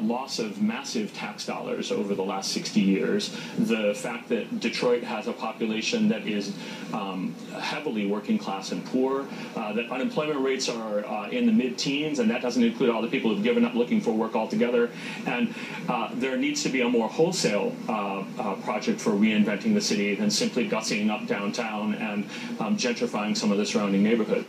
loss of massive tax dollars over the last 60 years, the fact that Detroit has a population that is heavily working class and poor, that unemployment rates are in the mid-teens, and that doesn't include all the people who've given up looking for work altogether, and there needs to be a more wholesale project for reinventing the city than simply gussying up downtown and gentrifying some of the surrounding neighborhood.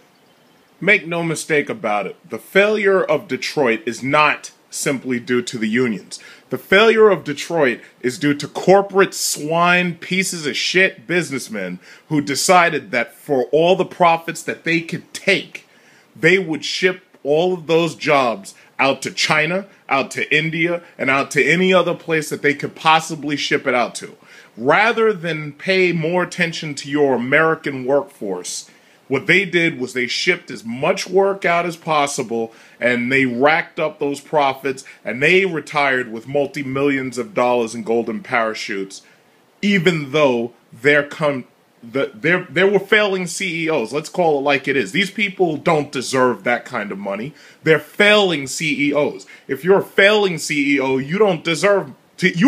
Make no mistake about it, the failure of Detroit is not simply due to the unions. The failure of Detroit is due to corporate swine pieces of shit businessmen who decided that for all the profits that they could take, they would ship all of those jobs out to China, out to India, and out to any other place that they could possibly ship it out to. Rather than pay more attention to your American workforce, what they did was they shipped as much work out as possible, and they racked up those profits, and they retired with multi-millions of dollars in golden parachutes, even though there were failing CEOs. Let's call it like it is. These people don't deserve that kind of money. They're failing CEOs. If you're a failing CEO, you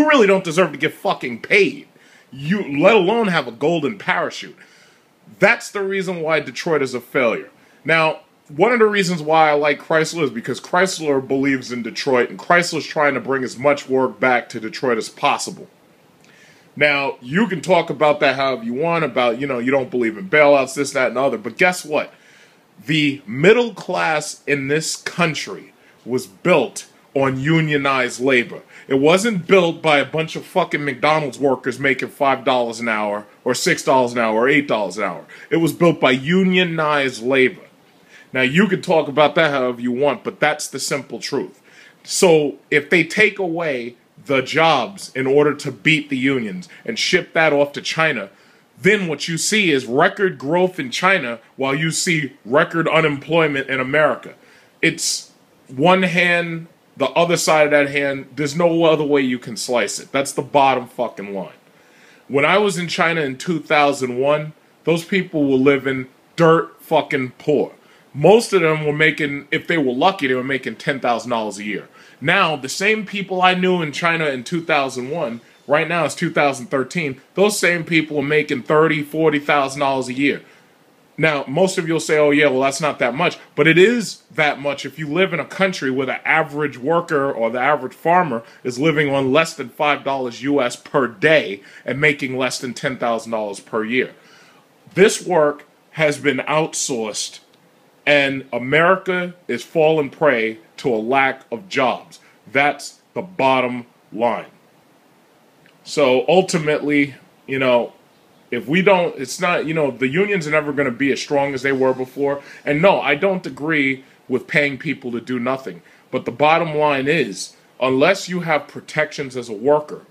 really don't deserve to get fucking paid. Let alone have a golden parachute. That's the reason why Detroit is a failure. Now, one of the reasons why I like Chrysler is because Chrysler believes in Detroit, and Chrysler's trying to bring as much work back to Detroit as possible. Now, you can talk about that however you want, about, you don't believe in bailouts, this, that, and the other, but guess what? The middle class in this country was built on unionized labor. It wasn't built by a bunch of fucking McDonald's workers making $5 an hour, or $6 an hour, or $8 an hour. It was built by unionized labor. Now, you can talk about that however you want, but that's the simple truth. So, if they take away the jobs in order to beat the unions and ship that off to China, then what you see is record growth in China while you see record unemployment in America. It's one hand, the other side of that hand, there's no other way you can slice it. That's the bottom fucking line. When I was in China in 2001, those people were living dirt fucking poor. Most of them were making, if they were lucky, they were making $10,000 a year. Now, the same people I knew in China in 2001, right now it's 2013, those same people are making $30,000, $40,000 a year. Now, most of you will say, oh yeah, well that's not that much. But it is that much if you live in a country where the average worker or the average farmer is living on less than $5 US per day and making less than $10,000 per year. This work has been outsourced, and America is falling prey to a lack of jobs. That's the bottom line. So ultimately, if we don't, it's not, the unions are never going to be as strong as they were before. And no, I don't agree with paying people to do nothing. But the bottom line is, unless you have protections as a worker,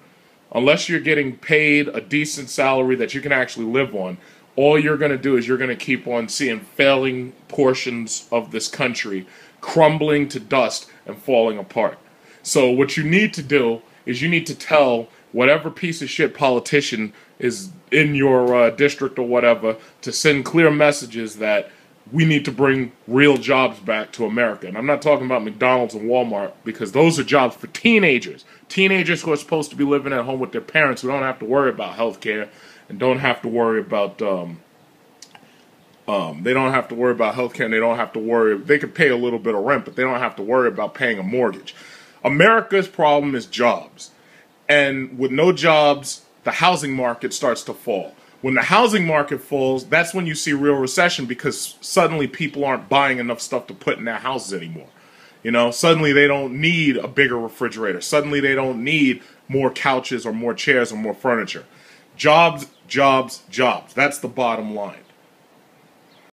unless you're getting paid a decent salary that you can actually live on, all you're going to do is you're going to keep on seeing failing portions of this country crumbling to dust and falling apart. So what you need to do is you need to tell whatever piece of shit politician is in your district or whatever to send clear messages that we need to bring real jobs back to America. And I'm not talking about McDonald's and Walmart, because those are jobs for teenagers. Teenagers who are supposed to be living at home with their parents, who don't have to worry about health care and don't have to worry about they don't have to worry about health care, and they don't have to worry, they could pay a little bit of rent, but they don't have to worry about paying a mortgage. America's problem is jobs. And with no jobs, the housing market starts to fall. When the housing market falls, that's when you see real recession, because suddenly people aren't buying enough stuff to put in their houses anymore. Suddenly they don't need a bigger refrigerator. Suddenly they don't need more couches or more chairs or more furniture. Jobs, jobs, jobs. That's the bottom line.